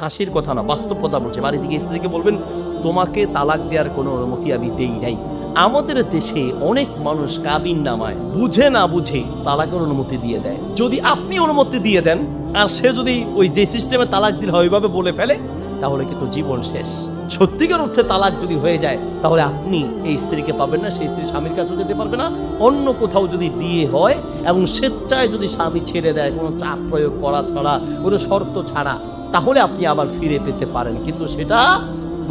হাসির কথা না, বাস্তব কথা বলছে। বাড়ি থেকে স্ত্রীকে বলবেন, তোমাকে তালাক দেওয়ার কোনো অনুমতি আমি দেই নাই। আমাদের দেশে অনেক মানুষ কাবিন নামায় বুঝে না বুঝে তালাকের অনুমতি দিয়ে দেয়। যদি আপনি অনুমতি দিয়ে দেন আর সে যদি ওই যে সিস্টেমে তালাক দিল ওইভাবে বলে ফেলে, তাহলে কিন্তু জীবন শেষ। সত্যিকার অর্থে তালাক যদি হয়ে যায়, তাহলে আপনি এই স্ত্রীকে পাবেন না, সেই স্ত্রী স্বামীর কাছেও যেতে পারবে না। অন্য কোথাও যদি বিয়ে হয় এবং স্বেচ্ছায় যদি স্বামী ছেড়ে দেয়, কোনো চাপ প্রয়োগ করা ছাড়া, কোনো শর্ত ছাড়া, তাহলে আপনি আবার ফিরে পেতে পারেন, কিন্তু সেটা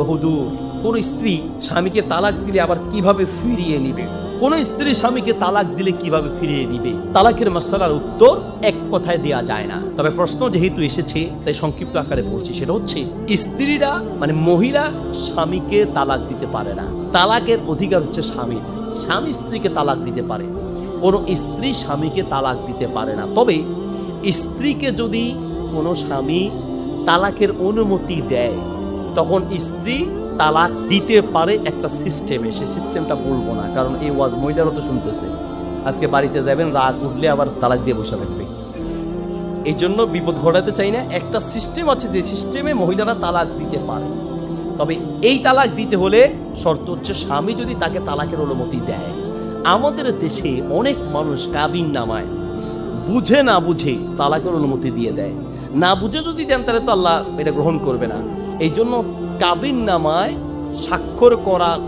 বহুদূর। কোন স্ত্রী স্বামীকে তালাক দিলে আবার কিভাবে ফিরিয়ে নিবে? কোন স্ত্রী স্বামীকে তালাক দিলে কিভাবে ফিরিয়ে নিবে? তালাকের মাসআলার উত্তর এক কথায় দেয়া যায় না। তবে প্রশ্ন যেহেতু এসেছে, তাই সংক্ষিপ্ত আকারে বলছি। সেটা হচ্ছে, স্ত্রীরা মানে মহিলা স্বামীকে তালাক দিতে পারে না। তালাকের অধিকার হচ্ছে স্বামীর। স্বামী স্ত্রীকে তালাক দিতে পারে, কোনো স্ত্রী স্বামীকে তালাক দিতে পারে না। তবে স্ত্রীকে যদি কোনো স্বামী তালাকের অনুমতি দেয়, তখন স্ত্রী তালাক দিতে পারে একটা সিস্টেমে। সে সিস্টেমটা বলবো না, কারণ এই ওয়াজ মহিলারও তো শুনতেছে। আজকে বাড়িতে যাবেন, রাগ উঠলে আবার তালাক দিয়ে বসে থাকবে। এই জন্য বিপদ ঘটাতে চাই না। একটা সিস্টেম আছে, যে সিস্টেমে মহিলারা তালাক দিতে পারে। তবে এই তালাক দিতে হলে শর্ত হচ্ছে, স্বামী যদি তাকে তালাকের অনুমতি দেয়। আমাদের দেশে অনেক মানুষ কাবিন নামায় বুঝে না বুঝে তালাকের অনুমতি দিয়ে দেয়। না বুঝে যদি দেন, তাহলে তো আল্লাহ এটা গ্রহণ করবে না। এই জন্য কাবিন নামায় স্বাক্ষর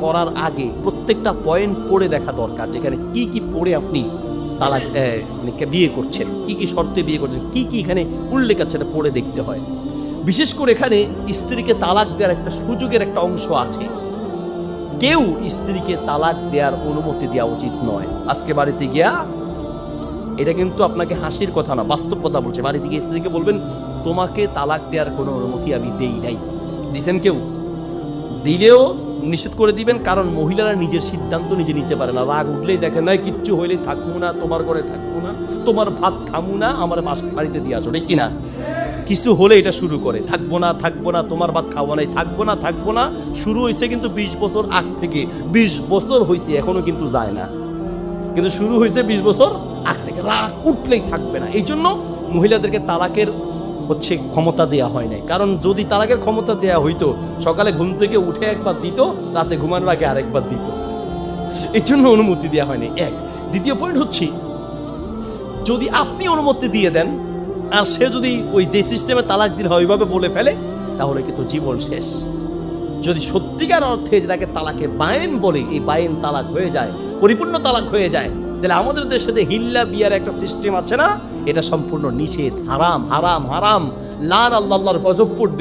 করার আগে প্রত্যেকটা পয়েন্ট পড়ে দেখা দরকার, যেখানে কি কি পড়ে আপনি তালাক বিয়ে করছেন, কি কি শর্তে বিয়ে করছেন, কি কি এখানে উল্লেখ আছে, এটা পড়ে দেখতে হয়। বিশেষ করে এখানে স্ত্রীকে তালাক দেওয়ার একটা সুযোগের একটা অংশ আছে। কেউ স্ত্রীকে তালাক দেওয়ার অনুমতি দেওয়া উচিত নয়। আজকে বাড়িতে গিয়া, এটা কিন্তু আপনাকে হাসির কথা না, বাস্তব কথা বলছে। বাড়ি থেকে স্ত্রীকে বলবেন, তোমাকে তালাক দেওয়ার কোনো অনুমতি আমি দেই নাই। দিছেন কেউ? দিলেও নিষেধ করে দিবেন, কারণ মহিলারা নিজের সিদ্ধান্ত নিজে নিতে পারে না। রাগ উঠলেই দেখে না, কিচ্ছু হইলে থাকবো না, তোমার ঘরে থাকবো না, তোমার ভাত খামু না, আমার বাড়িতে দিয়ে আসো, ঠিক কিনা? কিছু হলে এটা শুরু করে, থাকবো না, তোমার ভাত খাওয়া নাই, থাকবো না। শুরু হয়েছে কিন্তু 20 বছর আগ থেকে। 20 বছর হয়েছে, এখনো কিন্তু যায় না, কিন্তু শুরু হয়েছে 20 বছর আগ থেকে। রাগ উঠলেই থাকবে না। এই জন্য মহিলাদেরকে তালাকের ক্ষমতা দেয়া হয় নাই। কারণ যদি তালাকের ক্ষমতা দেয়া হইতো, সকালে ঘুম থেকে উঠে একবার দিত, রাতে ঘুমানোর আগে আরেকবার দিত। এই জন্য অনুমতি দেওয়া হয়নি। এক। দ্বিতীয় পয়েন্ট হচ্ছে, যদি আপনি অনুমতি দিয়ে দেন আর সে যদি ওই যে সিস্টেমে তালাক দিন হয় ওইভাবে বলে ফেলে, তাহলে কিন্তু জীবন শেষ। যদি সত্যিকার অর্থে যেটাকে তালাকে বায়েন বলে, এই বায়েন তালাক হয়ে যায়, পরিপূর্ণ তালাক হয়ে যায়, তাহলে আমাদের দেশে যে হিল্লা বিয়ার একটা সিস্টেম আছে না, এটা সম্পূর্ণ নিষেধ, হারাম হারাম হারাম। লান আল্লাহর গজব পড়বে।